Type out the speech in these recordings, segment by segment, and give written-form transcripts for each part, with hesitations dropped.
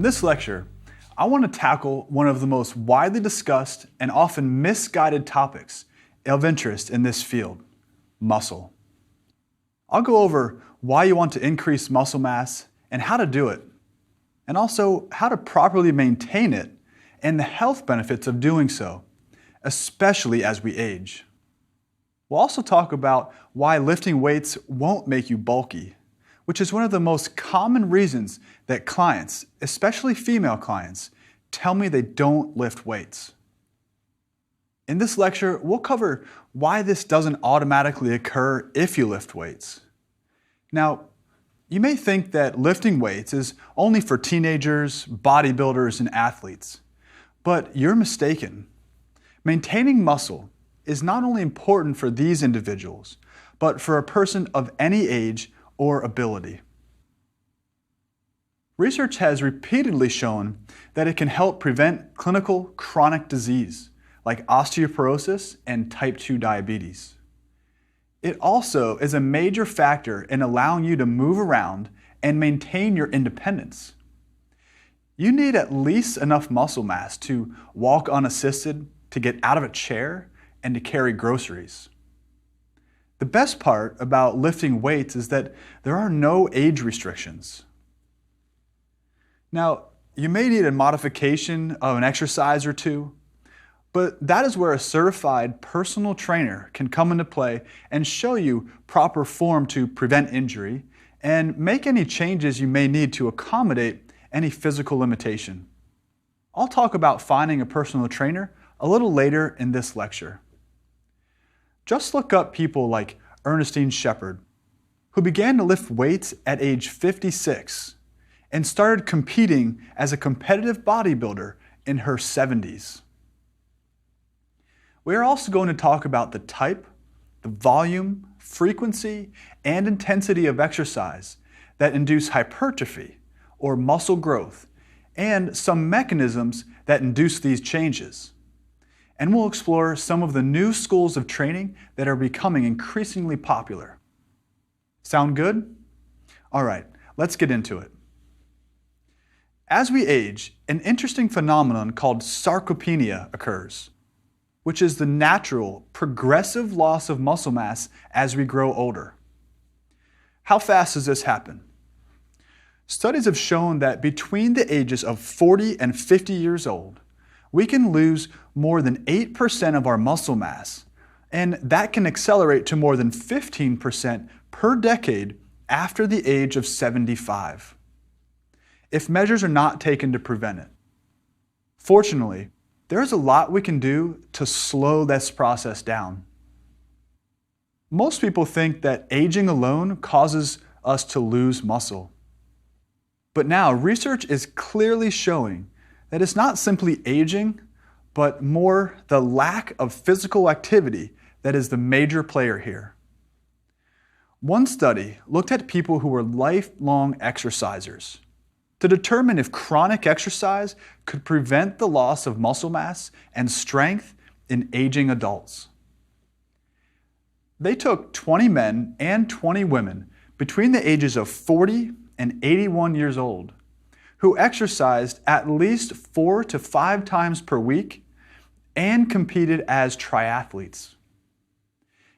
this lecture, I want to tackle one of the most widely discussed and often misguided topics of interest in this field, muscle. I'll go over why you want to increase muscle mass and how to do it, and also how to properly maintain it and the health benefits of doing so, especially as we age. We'll also talk about why lifting weights won't make you bulky, which is one of the most common reasons that clients, especially female clients, tell me they don't lift weights. In this lecture, we'll cover why this doesn't automatically occur if you lift weights. Now, you may think that lifting weights is only for teenagers, bodybuilders, and athletes, but you're mistaken. Maintaining muscle is not only important for these individuals, but for a person of any age or ability. Research has repeatedly shown that it can help prevent clinical chronic disease like osteoporosis and type 2 diabetes. It also is a major factor in allowing you to move around and maintain your independence. You need at least enough muscle mass to walk unassisted, to get out of a chair, and to carry groceries. The best part about lifting weights is that there are no age restrictions. Now, you may need a modification of an exercise or two, but that is where a certified personal trainer can come into play and show you proper form to prevent injury and make any changes you may need to accommodate any physical limitation. I'll talk about finding a personal trainer a little later in this lecture. Just look up people like Ernestine Shepard, who began to lift weights at age 56 and started competing as a competitive bodybuilder in her 70s. We are also going to talk about the type, the volume, frequency, and intensity of exercise that induce hypertrophy or muscle growth, and some mechanisms that induce these changes. And we'll explore some of the new schools of training that are becoming increasingly popular. Sound good? All right, let's get into it. As we age, an interesting phenomenon called sarcopenia occurs, which is the natural, progressive loss of muscle mass as we grow older. How fast does this happen? Studies have shown that between the ages of 40 and 50 years old, we can lose more than 8% of our muscle mass, and that can accelerate to more than 15% per decade after the age of 75, if measures are not taken to prevent it. Fortunately, there is a lot we can do to slow this process down. Most people think that aging alone causes us to lose muscle. But now research is clearly showing that it's not simply aging, but more the lack of physical activity that is the major player here. One study looked at people who were lifelong exercisers to determine if chronic exercise could prevent the loss of muscle mass and strength in aging adults. They took 20 men and 20 women between the ages of 40 and 81 years old who exercised at least 4 to 5 times per week and competed as triathletes.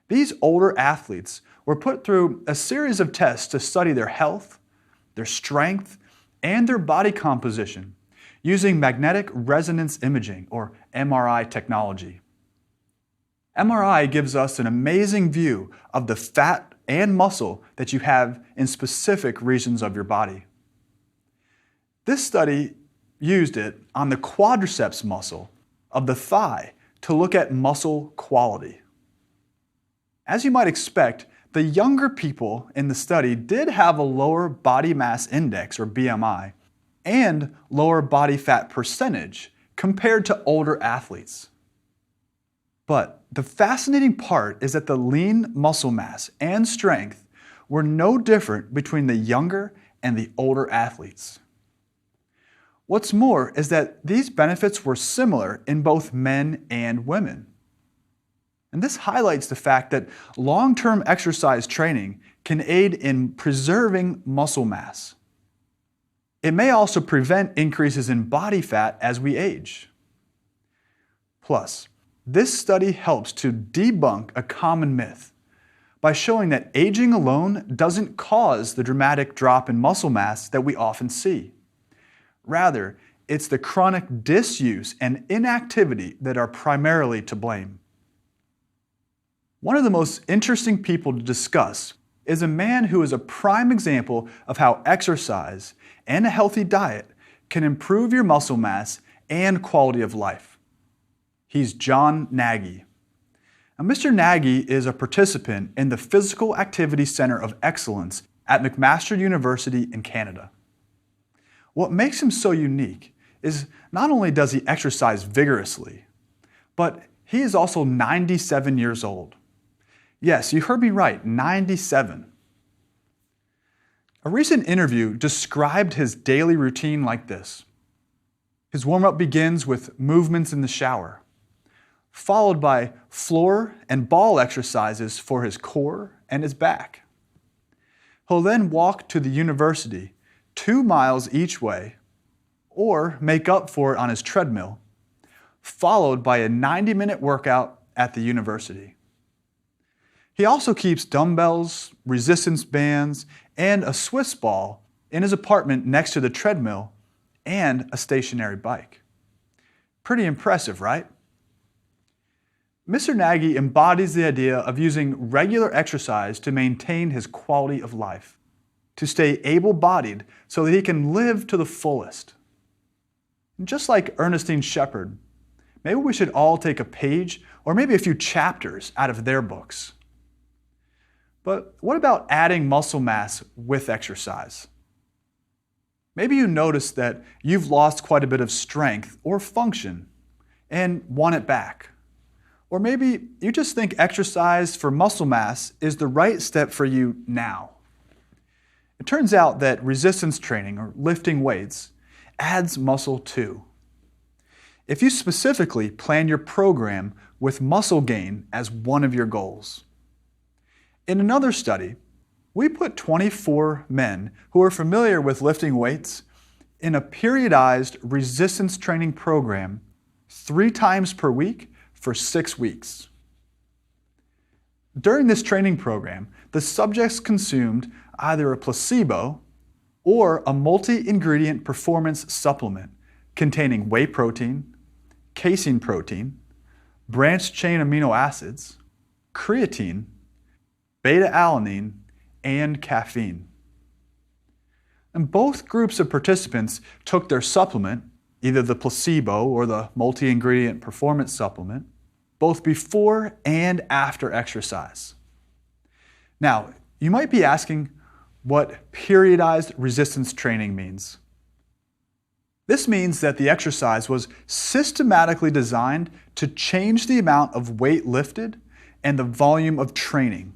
These older athletes were put through a series of tests to study their health, their strength, and their body composition using magnetic resonance imaging, or MRI technology. MRI gives us an amazing view of the fat and muscle that you have in specific regions of your body. This study used it on the quadriceps muscle of the thigh to look at muscle quality. As you might expect, the younger people in the study did have a lower body mass index, or BMI, and lower body fat percentage compared to older athletes. But the fascinating part is that the lean muscle mass and strength were no different between the younger and the older athletes. What's more is that these benefits were similar in both men and women. And this highlights the fact that long-term exercise training can aid in preserving muscle mass. it may also prevent increases in body fat as we age. Plus, this study helps to debunk a common myth by showing that aging alone doesn't cause the dramatic drop in muscle mass that we often see. Rather, it's the chronic disuse and inactivity that are primarily to blame. One of the most interesting people to discuss is a man who is a prime example of how exercise and a healthy diet can improve your muscle mass and quality of life. He's John Nagy. Now, Mr. Nagy is a participant in the Physical Activity Center of Excellence at McMaster University in Canada. What makes him so unique is not only does he exercise vigorously, but he is also 97 years old. Yes, you heard me right, 97. A recent interview described his daily routine like this. His warm-up begins with movements in the shower, followed by floor and ball exercises for his core and his back. He'll then walk to the university 2 miles each way, or make up for it on his treadmill, followed by a 90-minute workout at the university. He also keeps dumbbells, resistance bands, and a Swiss ball in his apartment next to the treadmill and a stationary bike. Pretty impressive, right? Mr. Nagy embodies the idea of using regular exercise to maintain his quality of life, to stay able-bodied so that he can live to the fullest. And just like Ernestine Shepard, maybe we should all take a page or maybe a few chapters out of their books. But what about adding muscle mass with exercise? Maybe you notice that you've lost quite a bit of strength or function and want it back. Or maybe you just think exercise for muscle mass is the right step for you now. It turns out that resistance training or lifting weights adds muscle too. If you specifically plan your program with muscle gain as one of your goals. In another study, we put 24 men who are familiar with lifting weights in a periodized resistance training program 3 times per week for 6 weeks. During this training program, the subjects consumed either a placebo or a multi-ingredient performance supplement containing whey protein, casein protein, branched-chain amino acids, creatine, beta-alanine, and caffeine. And both groups of participants took their supplement, either the placebo or the multi-ingredient performance supplement, both before and after exercise. Now, you might be asking what periodized resistance training means. This means that the exercise was systematically designed to change the amount of weight lifted and the volume of training.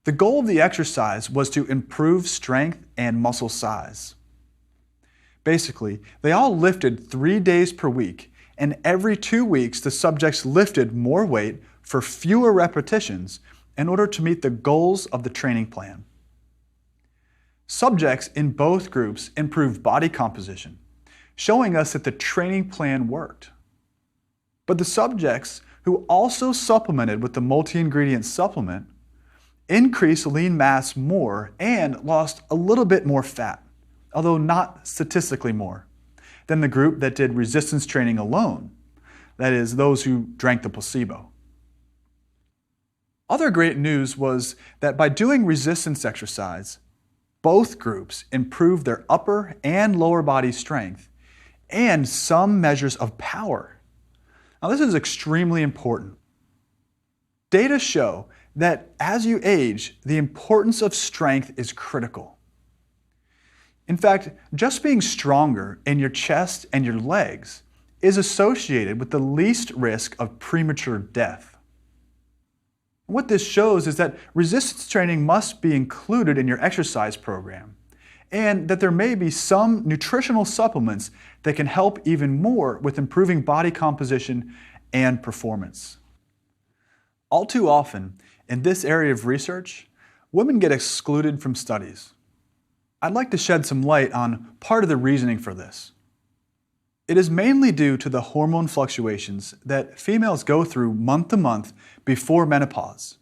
The goal of the exercise was to improve strength and muscle size. Basically, they all lifted 3 days per week, and every 2 weeks the subjects lifted more weight for fewer repetitions in order to meet the goals of the training plan. Subjects in both groups improved body composition, showing us that the training plan worked. But the subjects who also supplemented with the multi-ingredient supplement increased lean mass more and lost a little bit more fat, although not statistically more, than the group that did resistance training alone, that is, those who drank the placebo. Other great news was that by doing resistance exercise, both groups improved their upper and lower body strength and some measures of power. Now, this is extremely important. Data show that as you age, the importance of strength is critical. In fact, just being stronger in your chest and your legs is associated with the least risk of premature death. What this shows is that resistance training must be included in your exercise program, and that there may be some nutritional supplements that can help even more with improving body composition and performance. All too often, in this area of research, women get excluded from studies. I'd like to shed some light on part of the reasoning for this. It is mainly due to the hormone fluctuations that females go through month to month before menopause,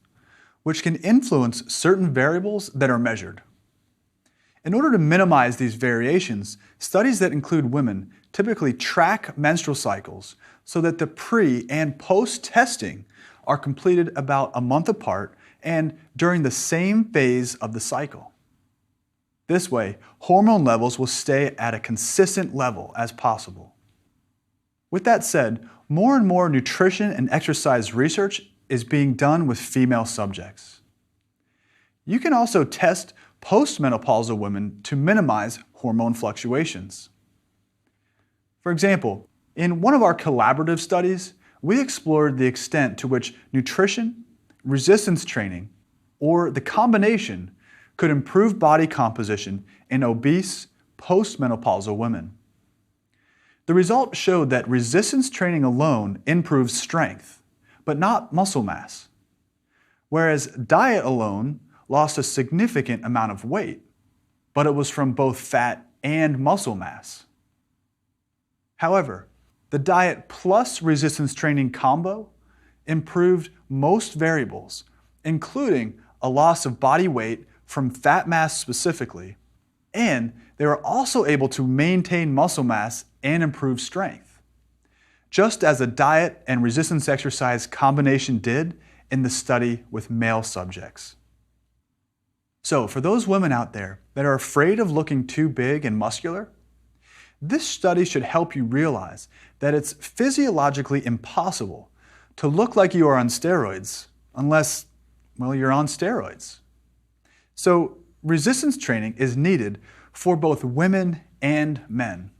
which can influence certain variables that are measured. In order to minimize these variations, studies that include women typically track menstrual cycles so that the pre- and post-testing are completed about a month apart and during the same phase of the cycle. This way, hormone levels will stay at a consistent level as possible. With that said, more and more nutrition and exercise research is being done with female subjects. You can also test postmenopausal women to minimize hormone fluctuations. For example, in one of our collaborative studies, we explored the extent to which nutrition, resistance training, or the combination could improve body composition in obese, postmenopausal women. The result showed that resistance training alone improves strength, but not muscle mass, whereas diet alone lost a significant amount of weight, but it was from both fat and muscle mass. However, the diet plus resistance training combo improved most variables, including a loss of body weight from fat mass specifically, and they were also able to maintain muscle mass and improve strength, just as a diet and resistance exercise combination did in the study with male subjects. So, for those women out there that are afraid of looking too big and muscular, this study should help you realize that it's physiologically impossible to look like you are on steroids unless, well, you're on steroids. So, resistance training is needed for both women and men.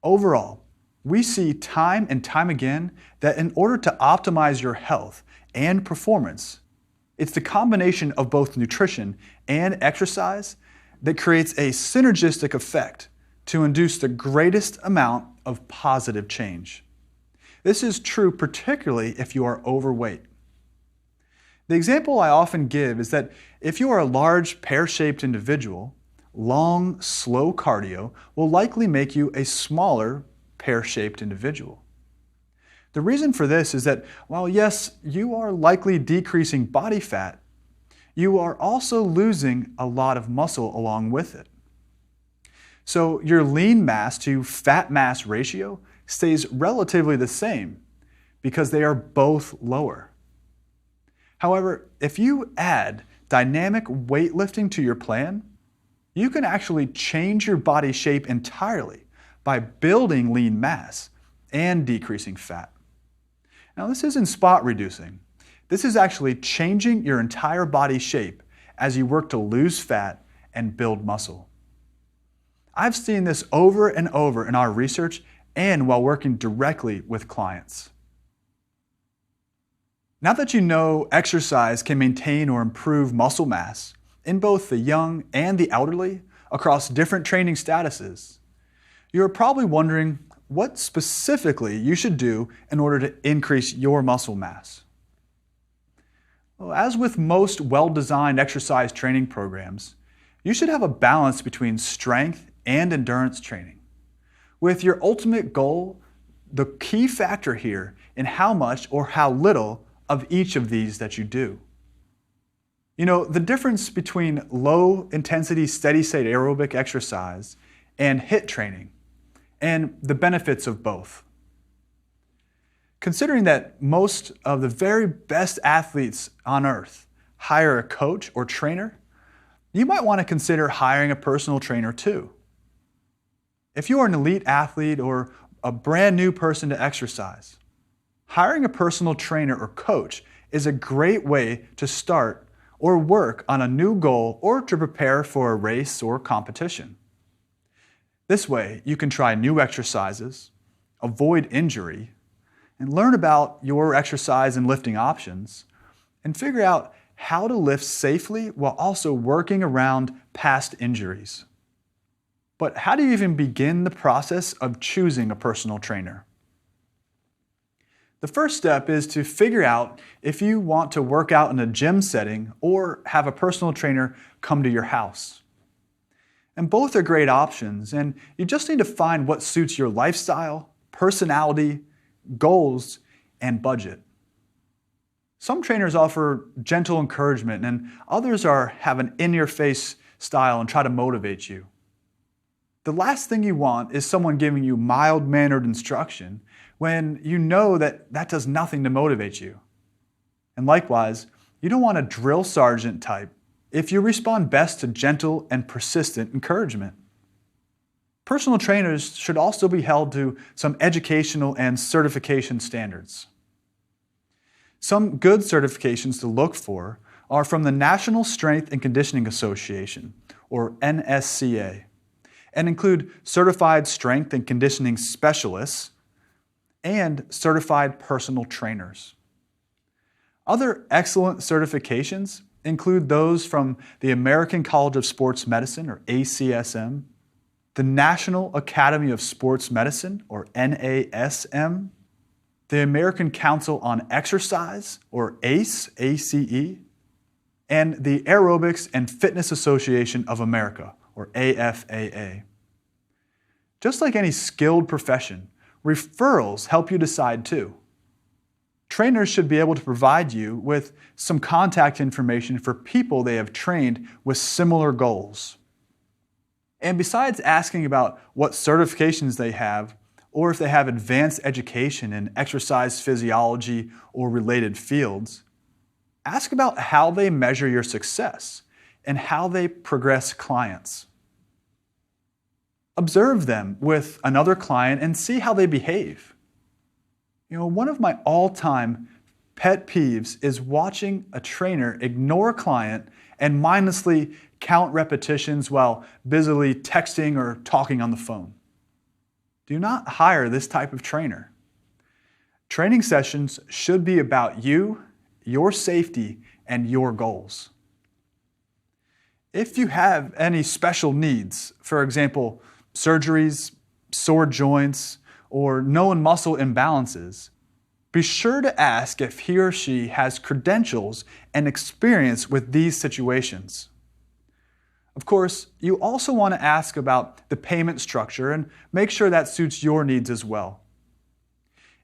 Overall, we see time and time again that in order to optimize your health and performance, it's the combination of both nutrition and exercise that creates a synergistic effect to induce the greatest amount of positive change. This is true particularly if you are overweight. The example I often give is that if you are a large, pear-shaped individual, long, slow cardio will likely make you a smaller, pear-shaped individual. The reason for this is that while yes, you are likely decreasing body fat, you are also losing a lot of muscle along with it. So your lean mass to fat mass ratio stays relatively the same because they are both lower. However, if you add dynamic weightlifting to your plan, you can actually change your body shape entirely by building lean mass and decreasing fat. Now, this isn't spot reducing. This is actually changing your entire body shape as you work to lose fat and build muscle. I've seen this over and over in our research and while working directly with clients. Now that you know exercise can maintain or improve muscle mass in both the young and the elderly across different training statuses, you're probably wondering what specifically you should do in order to increase your muscle mass. Well, as with most well-designed exercise training programs, you should have a balance between strength and endurance training, with your ultimate goal the key factor here in how much or how little of each of these that you do. You know, the difference between low-intensity steady-state aerobic exercise and HIIT training, and the benefits of both. Considering that most of the very best athletes on earth hire a coach or trainer, you might want to consider hiring a personal trainer too. If you are an elite athlete or a brand new person to exercise, hiring a personal trainer or coach is a great way to start or work on a new goal or to prepare for a race or competition. This way, you can try new exercises, avoid injury, and learn about your exercise and lifting options, and figure out how to lift safely while also working around past injuries. But how do you even begin the process of choosing a personal trainer? The first step is to figure out if you want to work out in a gym setting or have a personal trainer come to your house. And both are great options, and you just need to find what suits your lifestyle, personality, goals, and budget. Some trainers offer gentle encouragement, and others have an in-your-face style and try to motivate you. The last thing you want is someone giving you mild-mannered instruction when you know that does nothing to motivate you. And likewise, you don't want a drill sergeant type if you respond best to gentle and persistent encouragement. Personal trainers should also be held to some educational and certification standards. Some good certifications to look for are from the National Strength and Conditioning Association, or NSCA, and include Certified Strength and Conditioning Specialists and Certified Personal Trainers. Other excellent certifications include those from the American College of Sports Medicine, or ACSM, the National Academy of Sports Medicine, or NASM, the American Council on Exercise, or ACE, ACE, and the Aerobics and Fitness Association of America, or AFAA. Just like any skilled profession, referrals help you decide too. Trainers should be able to provide you with some contact information for people they have trained with similar goals. And besides asking about what certifications they have, or if they have advanced education in exercise physiology or related fields, ask about how they measure your success and how they progress clients. Observe them with another client and see how they behave. One of my all-time pet peeves is watching a trainer ignore a client and mindlessly count repetitions while busily texting or talking on the phone. Do not hire this type of trainer. Training sessions should be about you, your safety, and your goals. If you have any special needs, for example, surgeries, sore joints, or known muscle imbalances, be sure to ask if he or she has credentials and experience with these situations. Of course, you also want to ask about the payment structure and make sure that suits your needs as well.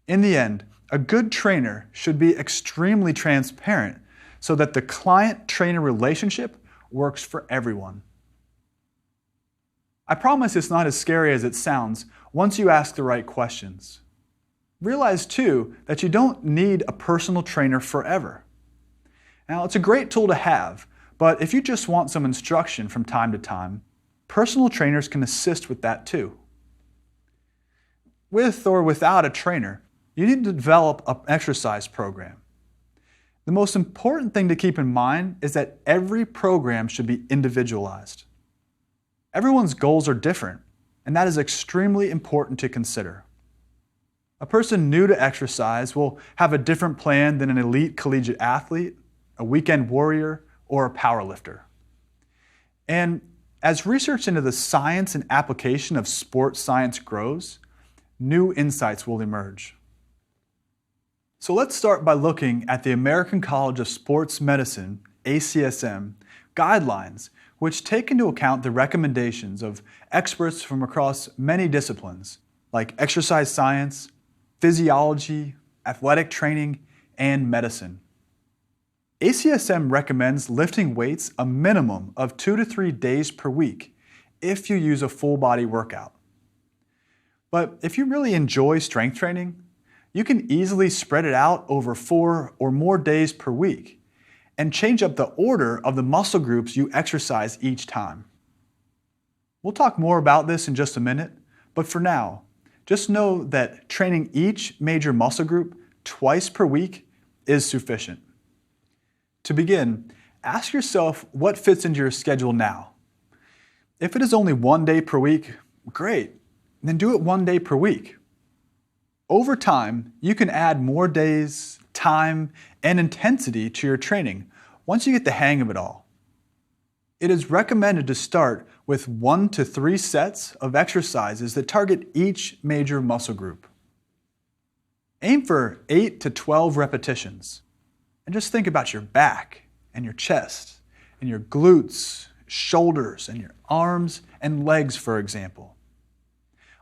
In the end, a good trainer should be extremely transparent so that the client-trainer relationship works for everyone. I promise it's not as scary as it sounds once you ask the right questions. Realize too that you don't need a personal trainer forever. Now, it's a great tool to have, but if you just want some instruction from time to time, personal trainers can assist with that too. With or without a trainer, you need to develop an exercise program. The most important thing to keep in mind is that every program should be individualized. Everyone's goals are different, and that is extremely important to consider. A person new to exercise will have a different plan than an elite collegiate athlete, a weekend warrior, or a powerlifter. And as research into the science and application of sports science grows, new insights will emerge. So let's start by looking at the American College of Sports Medicine, ACSM, guidelines, which take into account the recommendations of experts from across many disciplines, like exercise science, physiology, athletic training, and medicine. ACSM recommends lifting weights a minimum of 2 to 3 days per week if you use a full body workout. But if you really enjoy strength training, you can easily spread it out over 4 or more days per week and change up the order of the muscle groups you exercise each time. We'll talk more about this in just a minute, but for now, just know that training each major muscle group twice per week is sufficient. To begin, ask yourself what fits into your schedule now. If it is only 1 day per week, great, then do it 1 day per week. Over time, you can add more days, time, and intensity to your training once you get the hang of it all. It is recommended to start with 1 to 3 sets of exercises that target each major muscle group. Aim for 8 to 12 repetitions. And just think about your back and your chest and your glutes, shoulders and your arms and legs, for example.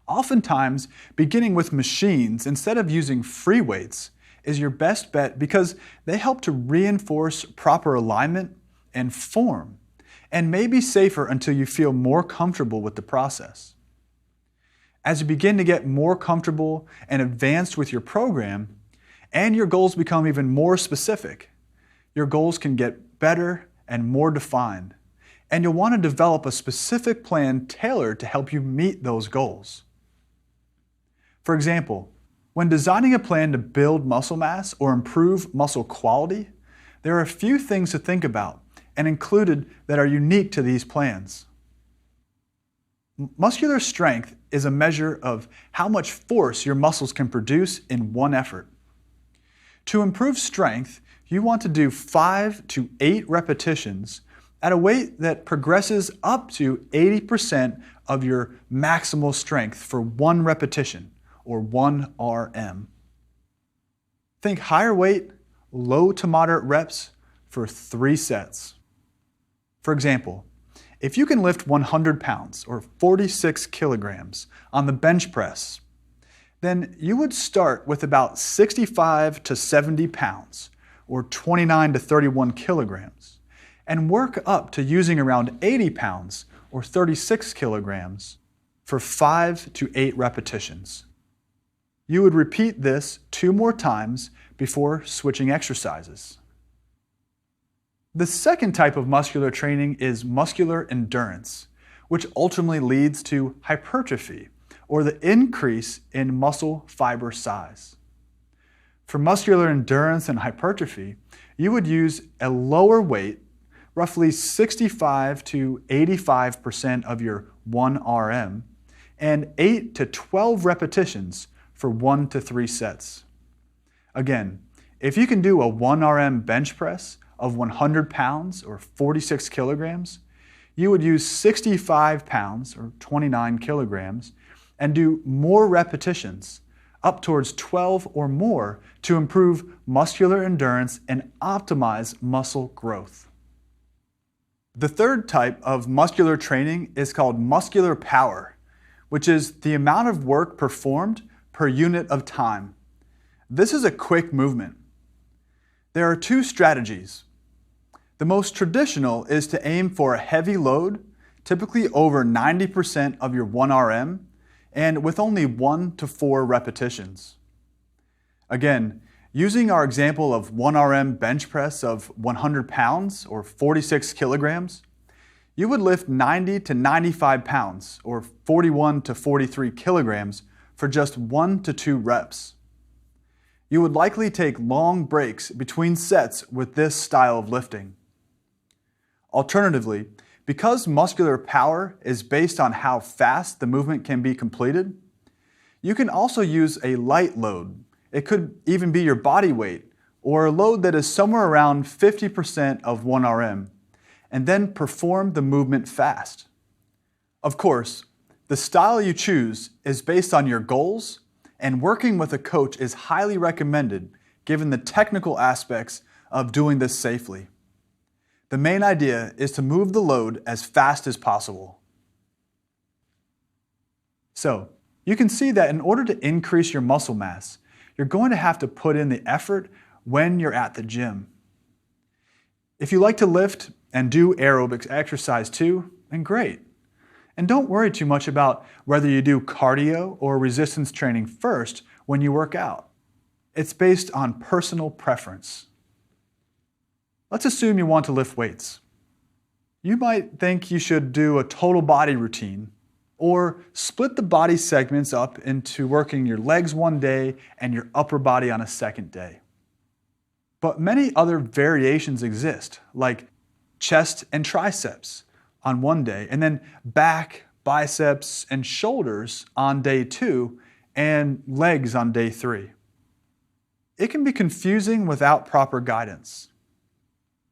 Oftentimes, beginning with machines instead of using free weights is your best bet because they help to reinforce proper alignment and form, and may be safer until you feel more comfortable with the process. As you begin to get more comfortable and advanced with your program, and your goals become even more specific, your goals can get better and more defined, and you'll want to develop a specific plan tailored to help you meet those goals. For example, when designing a plan to build muscle mass or improve muscle quality, there are a few things to think about and included that are unique to these plans. Muscular strength is a measure of how much force your muscles can produce in one effort. To improve strength, you want to do 5 to 8 repetitions at a weight that progresses up to 80% of your maximal strength for one repetition, or 1 RM. Think higher weight, low to moderate reps for 3 sets. For example, if you can lift 100 pounds or 46 kilograms on the bench press, then you would start with about 65 to 70 pounds or 29 to 31 kilograms and work up to using around 80 pounds or 36 kilograms for 5 to 8 repetitions. You would repeat this 2 more times before switching exercises. The second type of muscular training is muscular endurance, which ultimately leads to hypertrophy, or the increase in muscle fiber size. For muscular endurance and hypertrophy, you would use a lower weight, roughly 65 to 85% of your 1 RM, and 8 to 12 repetitions for 1 to 3 sets. Again, if you can do a 1 RM bench press of 100 pounds or 46 kilograms, you would use 65 pounds or 29 kilograms and do more repetitions, up towards 12 or more, to improve muscular endurance and optimize muscle growth. The third type of muscular training is called muscular power, which is the amount of work performed per unit of time. This is a quick movement. There are 2 strategies. The most traditional is to aim for a heavy load, typically over 90% of your 1 RM, and with only 1 to 4 repetitions. Again, using our example of 1 RM bench press of 100 pounds or 46 kilograms, you would lift 90 to 95 pounds or 41 to 43 kilograms for just 1 to 2 reps. You would likely take long breaks between sets with this style of lifting. Alternatively, because muscular power is based on how fast the movement can be completed, you can also use a light load. It could even be your body weight, or a load that is somewhere around 50% of 1 RM, and then perform the movement fast. Of course, the style you choose is based on your goals, and working with a coach is highly recommended given the technical aspects of doing this safely. The main idea is to move the load as fast as possible. So, you can see that in order to increase your muscle mass, you're going to have to put in the effort when you're at the gym. If you like to lift and do aerobics exercise too, then great. And don't worry too much about whether you do cardio or resistance training first when you work out. It's based on personal preference. Let's assume you want to lift weights. You might think you should do a total body routine or split the body segments up into working your legs one day and your upper body on a second day. But many other variations exist, like chest and triceps on one day, and then back, biceps, and shoulders on day 2, and legs on day 3. It can be confusing without proper guidance.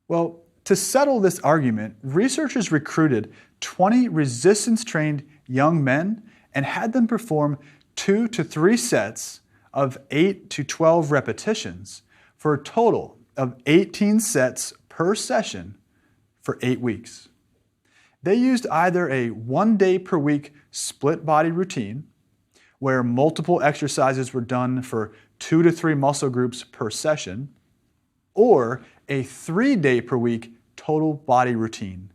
Well, to settle this argument, researchers recruited 20 resistance-trained young men and had them perform 2 to 3 sets of 8 to 12 repetitions for a total of 18 sets per session for 8 weeks. They used either a 1 day per week split body routine, where multiple exercises were done for 2 to 3 muscle groups per session, or a 3 day per week total body routine,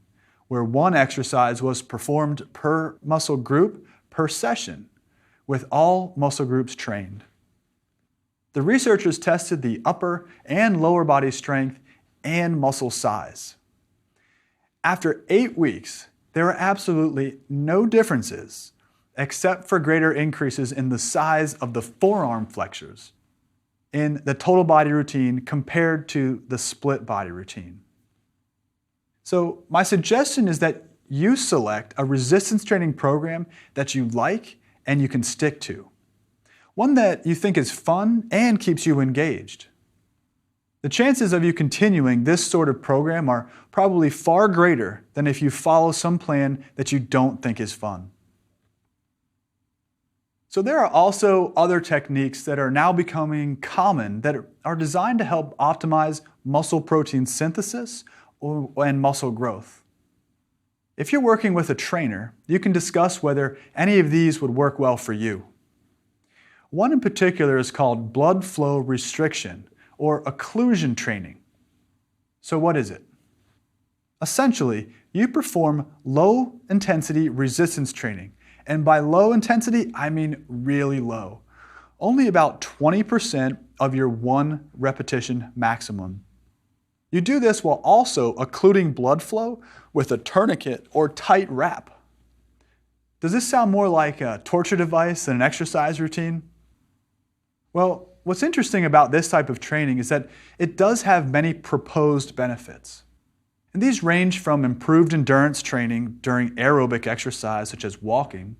where one exercise was performed per muscle group per session, with all muscle groups trained. The researchers tested the upper and lower body strength and muscle size. After 8 weeks, there were absolutely no differences except for greater increases in the size of the forearm flexors in the total body routine compared to the split body routine. So my suggestion is that you select a resistance training program that you like and you can stick to. One that you think is fun and keeps you engaged. The chances of you continuing this sort of program are probably far greater than if you follow some plan that you don't think is fun. So there are also other techniques that are now becoming common that are designed to help optimize muscle protein synthesis and muscle growth. If you're working with a trainer, you can discuss whether any of these would work well for you. One in particular is called blood flow restriction, or occlusion training. So what is it? Essentially, you perform low-intensity resistance training. And by low intensity, I mean really low. Only about 20% of your 1 repetition maximum. You do this while also occluding blood flow with a tourniquet or tight wrap. Does this sound more like a torture device than an exercise routine? Well, what's interesting about this type of training is that it does have many proposed benefits. And these range from improved endurance training during aerobic exercise, such as walking,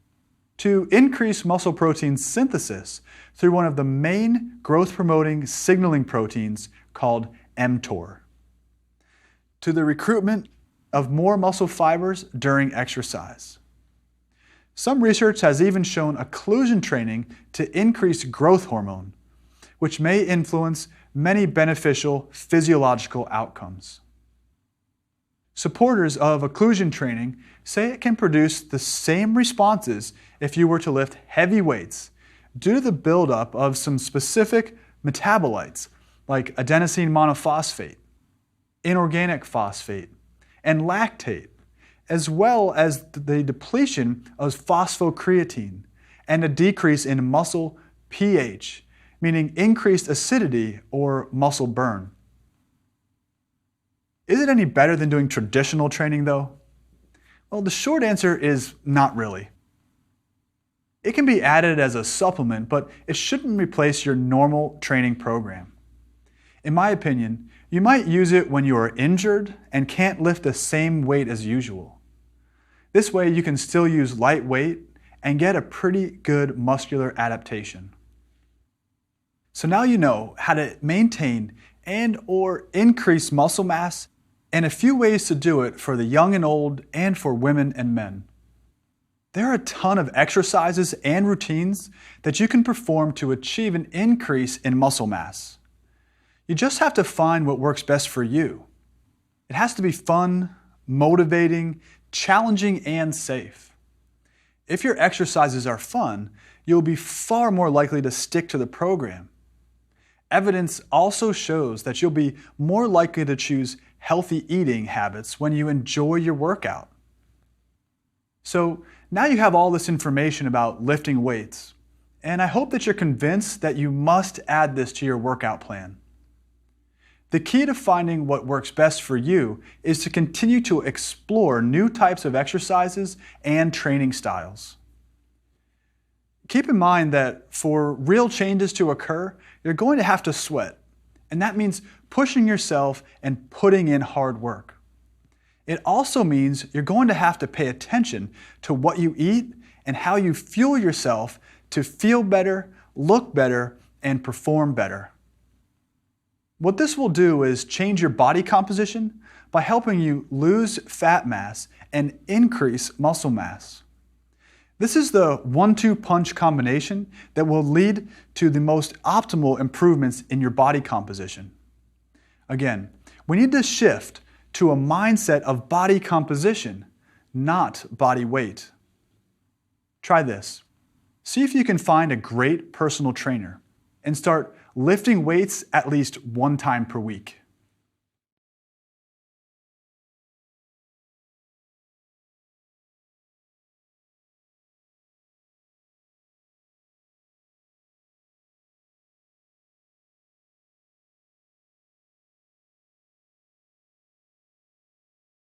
to increased muscle protein synthesis through one of the main growth-promoting signaling proteins called mTOR, to the recruitment of more muscle fibers during exercise. Some research has even shown occlusion training to increase growth hormone, which may influence many beneficial physiological outcomes. Supporters of occlusion training say it can produce the same responses if you were to lift heavy weights due to the buildup of some specific metabolites like adenosine monophosphate, inorganic phosphate, and lactate, as well as the depletion of phosphocreatine and a decrease in muscle pH, meaning increased acidity or muscle burn. Is it any better than doing traditional training though? Well, the short answer is not really. It can be added as a supplement, but it shouldn't replace your normal training program. In my opinion, you might use it when you are injured and can't lift the same weight as usual. This way you can still use light weight and get a pretty good muscular adaptation. So now you know how to maintain and/or increase muscle mass and a few ways to do it for the young and old and for women and men. There are a ton of exercises and routines that you can perform to achieve an increase in muscle mass. You just have to find what works best for you. It has to be fun, motivating, challenging, and safe. If your exercises are fun, you'll be far more likely to stick to the program. Evidence also shows that you'll be more likely to choose healthy eating habits when you enjoy your workout. So now you have all this information about lifting weights, and I hope that you're convinced that you must add this to your workout plan. The key to finding what works best for you is to continue to explore new types of exercises and training styles. Keep in mind that for real changes to occur, you're going to have to sweat, and that means pushing yourself and putting in hard work. It also means you're going to have to pay attention to what you eat and how you fuel yourself to feel better, look better, and perform better. What this will do is change your body composition by helping you lose fat mass and increase muscle mass. This is the 1-2 punch combination that will lead to the most optimal improvements in your body composition. Again, we need to shift to a mindset of body composition, not body weight. Try this. See if you can find a great personal trainer and start lifting weights at least 1 time per week.